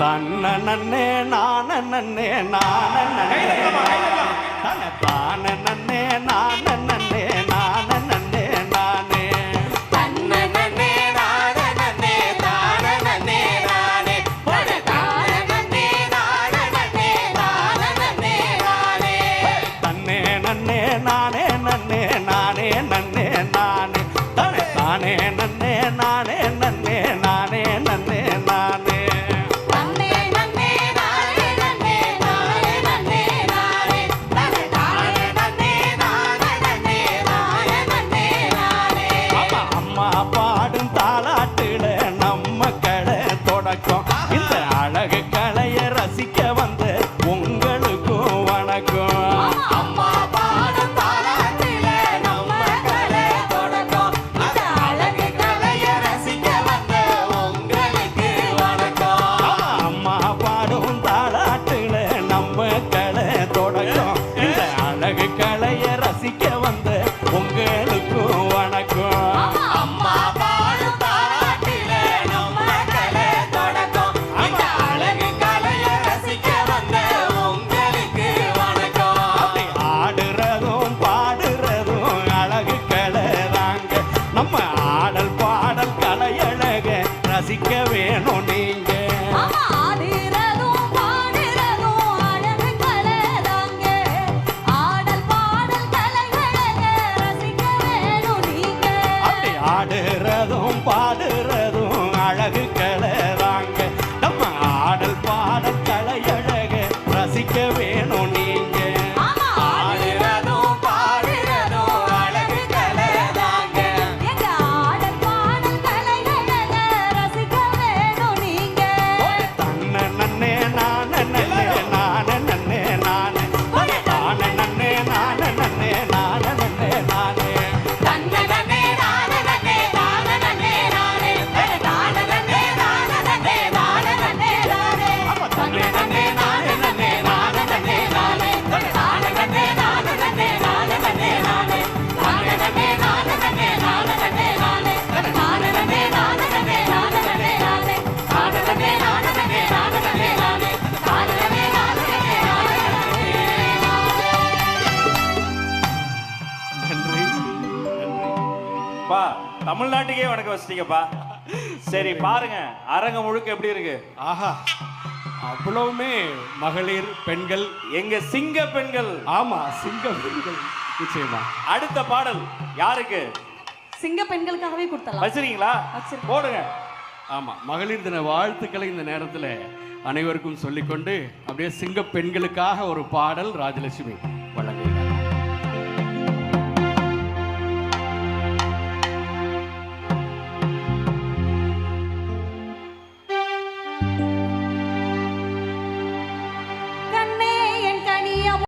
தன்ன நன்னே நான நன்னே நான நன்னே தான நன்னே நான நன்னே நான நன்னே நானே தன்ன நன்னே நான நன்னே தான நன்னே நானே தான நன்னே நான நன்னே தான நன்னே நானே தன்னே நன்னே நானே நன்னே நானே நன்னே நானே தானே தானே நன்னே நானே நன்னே நானே நன்னே நானே இந்த அழகு கலைய ரசிக்க வந்த உங்களுக்கும் வணக்கம். அம்மா பாடும் தாலாட்டில நம்ம கலை தொடக்கம். இந்த அழகு கலைய ரசிக்க வந்த உங்களுக்கு வணக்கம். அம்மா பாடும் தாலாட்டில நம்ம கலை தொடக்கம். இந்த அழகு கலைய ரசிக்க வந்த உங்களுக்கும் வணக்கம். அம்மா பாடும் தாலாட்டில நம்ம கலை தொடக்கம். இந்த அழகு கலைய ரசிக்க வந்த உங்களுக்கு வணக்கம். அப்படி ஆடுறதும் பாடுறதும் அழகு கலைதாங்க. நம்ம ஆடல் பாடல் கலையழக ரசிக்க வேணும் நீங்க. ஆடிறதும் பாடுறதும் அழகு கலைதாங்க. ஆடல் பாடல் கலையழக ரசிக்க வேணும் நீங்க. அப்படி ஆடுறதும் பாடுறதும் அழகு கலைதாங்க. நம்ம ஆடல் பாடல் கலையழக ரசிக்க வேணும் நீங்க. ஆடிறதும் பாடுறதும் அழகு கலைதாங்க. எங்க ஆடல் பாடல் கலையழக ரசிக்க வேணும் நீங்க. தன்ன நன்னே நான நன்னே நான நன்னே நானே தான நன்னே நான நன்னே நான நன்னே நானே தன்ன நன்னே நான நன்னே தான நன்னே நானே தான நன்னே நான நன்னே தான நன்னே நானே தன்ன நன்னே நான நன்னே நான நன்னே நானே தான நன்னே நான நன்னே தான நன்னே நானே தான நன்னே நான நன்னே தான நன்னே நானே தான நன்னே நான நன்னே தான நன்னே நானே தான நன்னே நான நன்னே தான நன்னே நானே தான நன்னே நான நன்னே தான நன்றி. பா தமிழ்நாட்டுக்கே வணக்கம் வச்சிட்டீங்கப்பா. சரி பாருங்க அரங்க முழுக்க எப்படி இருக்கு. ஆஹா, அவ்வளவுமே மகளிர் பெண்கள். எங்க சிங்க பெண்கள். ஆமா, சிங்க பெண்கள். நிச்சயமா. அடுத்த பாடல் யாருக்கு சிங்க பெண்களுக்காகவே கொடுத்தலாம். வச்சிருக்கீங்களா? வச்சிருக்கோம். போடுங்க. ஆமா, மகளிர் தின வாழ்த்துக்களை இந்த நேரத்தில் அனைவருக்கும் சொல்லிக்கொண்டு அப்படியே சிங்க பெண்களுக்காக ஒரு பாடல் ராஜலட்சுமி வழங்குகிறார்.